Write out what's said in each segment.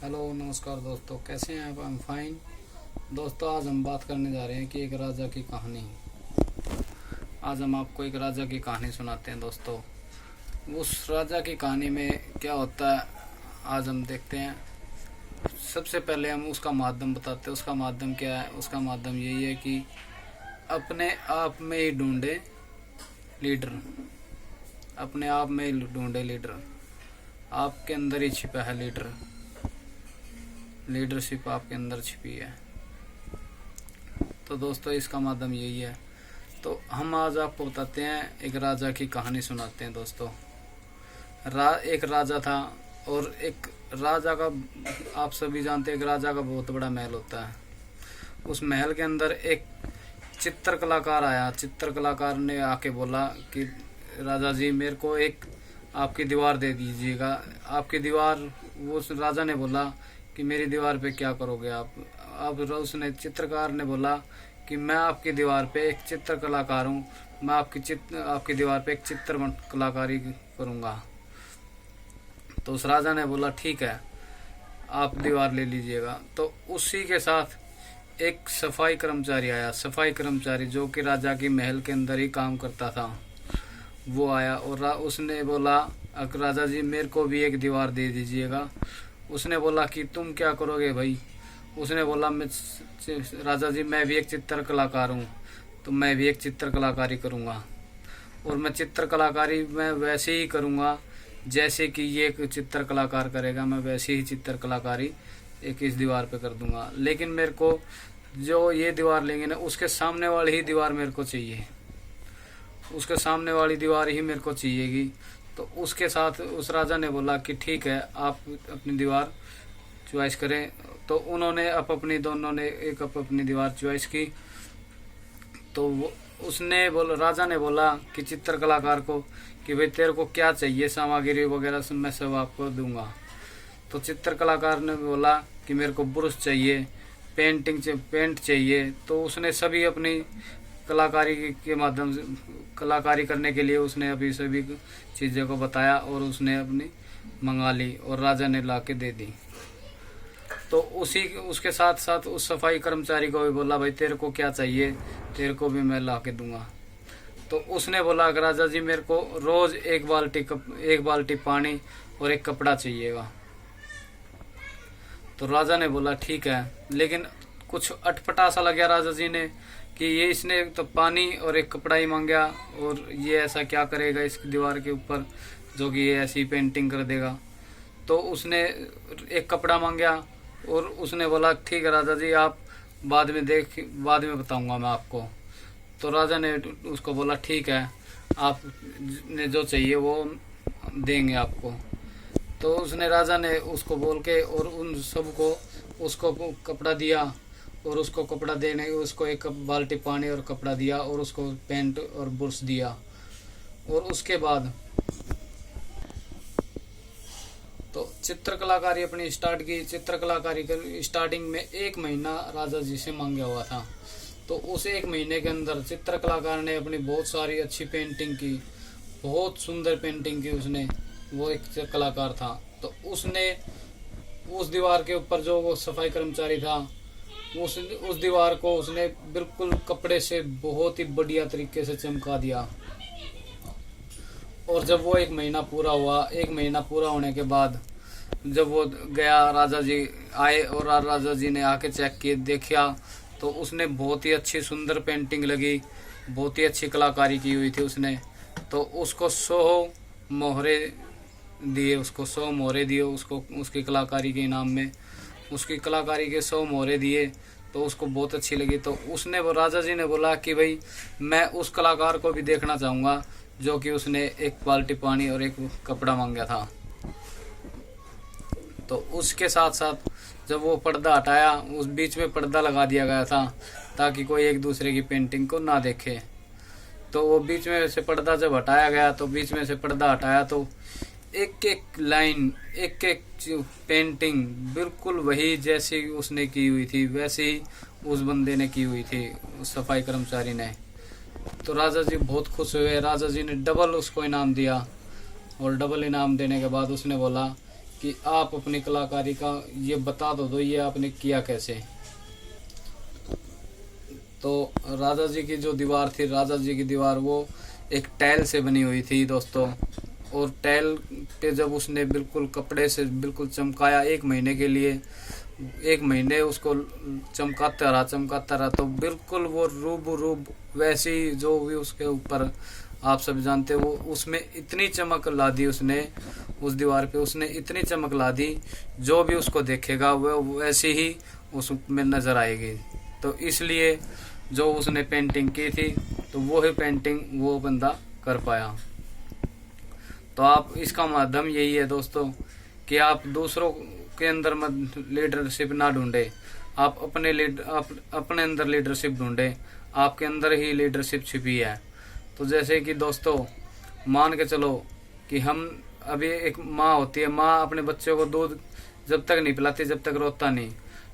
Hello नमस्कार दोस्तों, कैसे हैं आप? I am fine. दोस्तों, आज हम बात करने जा रहे हैं कि एक राजा की कहानी। आज हम आपको एक राजा की कहानी सुनाते हैं दोस्तों। उस राजा की कहानी में क्या होता है आज हम देखते हैं। सबसे पहले हम उसका माध्यम बताते हैं। उसका माध्यम क्या है? उसका माध्यम यही है कि अपने आप में ही ढूंढे लीडर। अपने आप में ही ढूंढे लीडर। आपके अंदर ही छिपा है लीडर। लीडरशिप आपके अंदर छिपी है। तो दोस्तों, इसका माध्यम यही है। तो हम आज आपको बताते हैं, एक राजा की कहानी सुनाते हैं दोस्तों। एक राजा था, और एक राजा का, आप सभी जानते हैं, एक राजा का बहुत बड़ा महल होता है। उस महल के अंदर एक चित्र कलाकार आया। चित्र कलाकार ने आके बोला कि राजा जी, मेरे को एक आपकी दीवार दे दीजिएगा। आपकी दीवार। वो राजा ने बोला कि मेरी दीवार पे क्या करोगे आप? अब उसने, चित्रकार ने बोला कि मैं आपकी दीवार पे एक चित्र कलाकार हूँ। मैं आपकी दीवार पे एक चित्र कलाकारी करूँगा। तो उस राजा ने बोला ठीक है, आप दीवार ले लीजिएगा। तो उसी के साथ एक सफाई कर्मचारी आया। सफाई कर्मचारी जो कि राजा की महल के अंदर ही काम करता था, वो आया और उसने बोला, राजा जी, मेरे को भी एक दीवार दे दीजिएगा। उसने बोला कि तुम क्या करोगे भाई? उसने बोला, मैं, राजा जी, मैं भी एक चित्र कलाकार हूँ, तो मैं भी एक चित्र कलाकारी करूँगा। और मैं चित्र कलाकारी मैं वैसे ही करूँगा जैसे कि ये एक चित्र कलाकार करेगा। मैं वैसे ही चित्र कलाकारी एक इस दीवार पे कर दूंगा। लेकिन मेरे को जो ये दीवार लेंगे ना, उसके सामने वाली ही दीवार मेरे को चाहिए। उसके सामने वाली दीवार ही मेरे को चाहिएगी। तो उसके साथ उस राजा ने बोला कि ठीक है, आप अपनी दीवार चॉइस करें। तो उन्होंने दोनों ने एक अपनी दीवार चॉइस की। तो राजा ने बोला कि चित्र कलाकार को कि भाई, तेरे को क्या चाहिए सामग्री वगैरह सब मैं सब आपको दूंगा। तो चित्र कलाकार ने बोला कि मेरे को ब्रश चाहिए, पेंट चाहिए। तो उसने सभी अपनी कलाकारी के माध्यम से, कलाकारी करने के लिए उसने अभी सभी चीज़ों को बताया और उसने अपनी मंगा ली और राजा ने ला के दे दी। तो उसके साथ साथ उस सफाई कर्मचारी को भी बोला, भाई तेरे को क्या चाहिए, तेरे को भी मैं ला के दूंगा। तो उसने बोला, राजा जी, मेरे को रोज एक बाल्टी पानी और एक कपड़ा चाहिएगा। तो राजा ने बोला ठीक है। लेकिन कुछ अटपटा सा लगा राजा जी ने कि ये इसने तो पानी और एक कपड़ा ही मांगा, और ये ऐसा क्या करेगा इस दीवार के ऊपर जो कि ये ऐसी पेंटिंग कर देगा। तो उसने एक कपड़ा मांगा और उसने बोला ठीक है राजा जी, आप बाद में बताऊंगा मैं आपको। तो राजा ने उसको बोला ठीक है, आप ने जो चाहिए वो देंगे आपको। तो राजा ने उसको बोल के और उन सबको उसको कपड़ा दिया, और उसको कपड़ा देने उसको एक बाल्टी पानी और कपड़ा दिया, और उसको पेंट और ब्रश दिया। और उसके बाद तो चित्र कलाकारी अपनी स्टार्ट की। चित्र कलाकारी कर स्टार्टिंग में 1 महीना राजा जी से मांगा हुआ था। तो उस 1 महीने के अंदर चित्र कलाकार ने अपनी बहुत सारी अच्छी पेंटिंग की, बहुत सुंदर पेंटिंग की उसने। वो एक कलाकार था। तो उसने उस दीवार के ऊपर, जो वो सफाई कर्मचारी था, उस दीवार को उसने बिल्कुल कपड़े से बहुत ही बढ़िया तरीके से चमका दिया। और जब वो 1 महीना पूरा हुआ, 1 महीना पूरा होने के बाद जब वो गया, राजा जी आए और राजा जी ने आके चेक किए, देखा तो उसने बहुत ही अच्छी सुंदर पेंटिंग लगी, बहुत ही अच्छी कलाकारी की हुई थी उसने। तो उसको 100 मोहरे दिए, उसको उसकी कलाकारी के इनाम में। उसकी कलाकारी के 100 मोहरे दिए। तो उसको बहुत अच्छी लगी। तो वो राजा जी ने बोला कि भाई, मैं उस कलाकार को भी देखना चाहूँगा जो कि उसने एक बाल्टी पानी और एक कपड़ा मांगा था। तो उसके साथ साथ जब वो पर्दा हटाया, उस बीच में पर्दा लगा दिया गया था ताकि कोई एक दूसरे की पेंटिंग को ना देखे। तो वो बीच में से पर्दा जब हटाया गया, तो बीच में से पर्दा हटाया तो एक एक लाइन, एक एक पेंटिंग बिल्कुल वही जैसी उसने की हुई थी, वैसे ही उस बंदे ने की हुई थी, उस सफाई कर्मचारी ने। तो राजा जी बहुत खुश हुए। राजा जी ने डबल उसको इनाम दिया, और डबल इनाम देने के बाद उसने बोला कि आप अपनी कलाकारी का ये बता दो ये आपने किया कैसे। तो राजा जी की जो दीवार थी, राजा जी की दीवार वो एक टाइल से बनी हुई थी दोस्तों। और टाइल पे जब उसने बिल्कुल कपड़े से बिल्कुल चमकाया 1 महीने के लिए, 1 महीने उसको चमकाता रहा तो बिल्कुल वो रूब वैसी जो भी उसके ऊपर आप सब जानते हो, वो उसमें इतनी चमक ला दी उसने, उस दीवार पे उसने इतनी चमक ला दी, जो भी उसको देखेगा वो वैसी ही उसमें नजर आएगी। तो इसलिए जो उसने पेंटिंग की थी तो वो ही पेंटिंग वो बंदा कर पाया। तो आप इसका माध्यम यही है दोस्तों कि आप दूसरों के अंदर लीडरशिप ना ढूंढे, आप अपने अंदर लीडरशिप ढूंढे। आपके अंदर ही लीडरशिप छिपी है। तो जैसे कि दोस्तों मान के चलो कि हम अभी एक माँ होती है, माँ अपने बच्चों को दूध जब तक नहीं पिलाती जब तक रोता नहीं,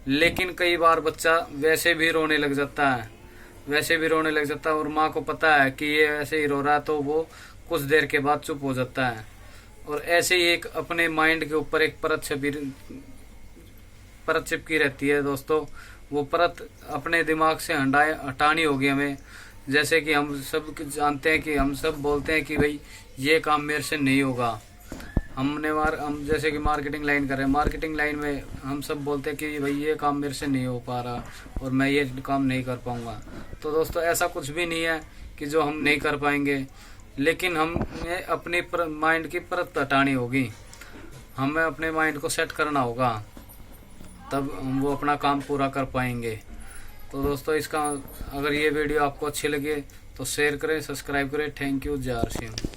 लेकिन कई बार बच्चा वैसे भी रोने लग जाता है और माँ को पता है कि ये ऐसे ही रो रहा है, तो वो कुछ देर के बाद चुप हो जाता है। और ऐसे ही एक अपने माइंड के ऊपर एक परत चिपकी रहती है दोस्तों। वो परत अपने दिमाग से हटानी होगी हमें। जैसे कि हम सब जानते हैं कि हम सब बोलते हैं कि भाई ये काम मेरे से नहीं होगा। हम जैसे कि मार्केटिंग लाइन कर रहे हैं, मार्केटिंग लाइन में हम सब बोलते हैं कि भाई ये काम मेरे से नहीं हो पा रहा और मैं ये काम नहीं कर पाऊंगा। तो दोस्तों ऐसा कुछ भी नहीं है कि जो हम नहीं कर पाएंगे, लेकिन हमें अपनी माइंड की परत हटानी होगी, हमें अपने माइंड को सेट करना होगा, तब हम वो अपना काम पूरा कर पाएंगे। तो दोस्तों अगर ये वीडियो आपको अच्छी लगे तो शेयर करें, सब्सक्राइब करें। Thank you. जय सिंह।